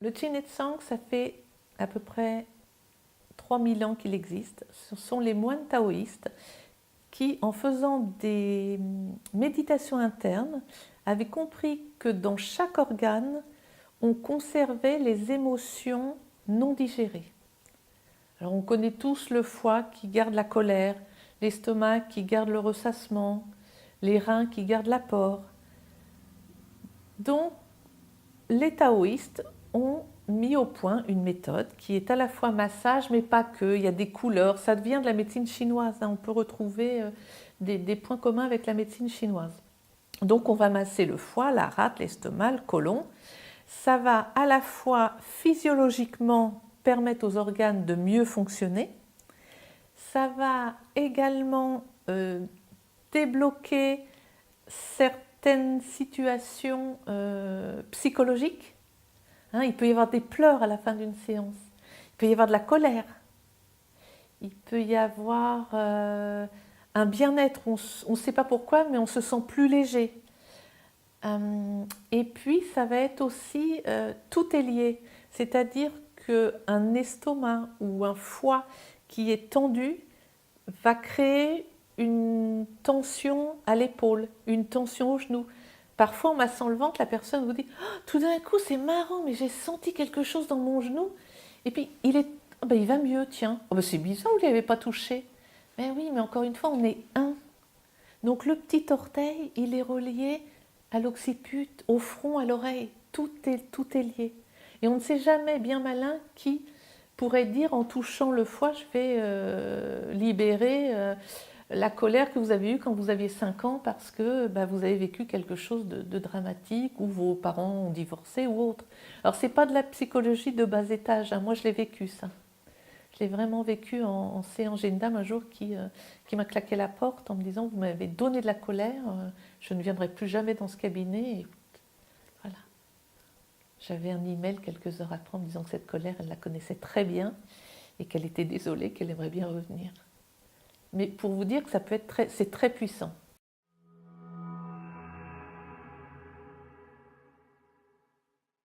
Le Qin et Tsang, ça fait à peu près 3000 ans qu'il existe. Ce sont les moines taoïstes qui, en faisant des méditations internes, avaient compris que dans chaque organe, on conservait les émotions non digérées. Alors on connaît tous le foie qui garde la colère, l'estomac qui garde le ressassement, les reins qui gardent l'apport. Donc les taoïstes ont mis au point une méthode qui est à la fois massage, mais pas que. Il y a des couleurs, ça devient de la médecine chinoise. On peut retrouver des points communs avec la médecine chinoise. Donc on va masser le foie, la rate, l'estomac, le côlon. Ça va à la fois physiologiquement permettre aux organes de mieux fonctionner. Ça va également débloquer certaines situations psychologiques. Il peut y avoir des pleurs à la fin d'une séance. Il peut y avoir de la colère. Il peut y avoir un bien-être. On ne sait pas pourquoi, mais on se sent plus léger. Et puis, ça va être aussi, tout est lié. C'est-à-dire qu'un estomac ou un foie qui est tendu va créer une tension à l'épaule, une tension au genou. Parfois, en massant le ventre, la personne vous dit oh, tout d'un coup, c'est marrant, mais j'ai senti quelque chose dans mon genou. Et puis, il va mieux, tiens. Oh, c'est bizarre, vous ne l'avez pas touché. Mais oui, mais encore une fois, on est un. Donc, le petit orteil, il est relié à l'occiput, au front, à l'oreille. Tout est lié. Et on ne sait jamais, bien malin, qui pourrait dire en touchant le foie, je vais libérer la colère que vous avez eue quand vous aviez 5 ans parce que vous avez vécu quelque chose de dramatique ou vos parents ont divorcé ou autre. Alors c'est pas de la psychologie de bas étage, hein. Moi je l'ai vécu ça. Je l'ai vraiment vécu en séance. J'ai une dame un jour qui m'a claqué la porte en me disant vous m'avez donné de la colère, je ne viendrai plus jamais dans ce cabinet. Et voilà. J'avais un email quelques heures après en me disant que cette colère, elle la connaissait très bien et qu'elle était désolée, qu'elle aimerait bien revenir. Mais pour vous dire que ça peut être c'est très puissant.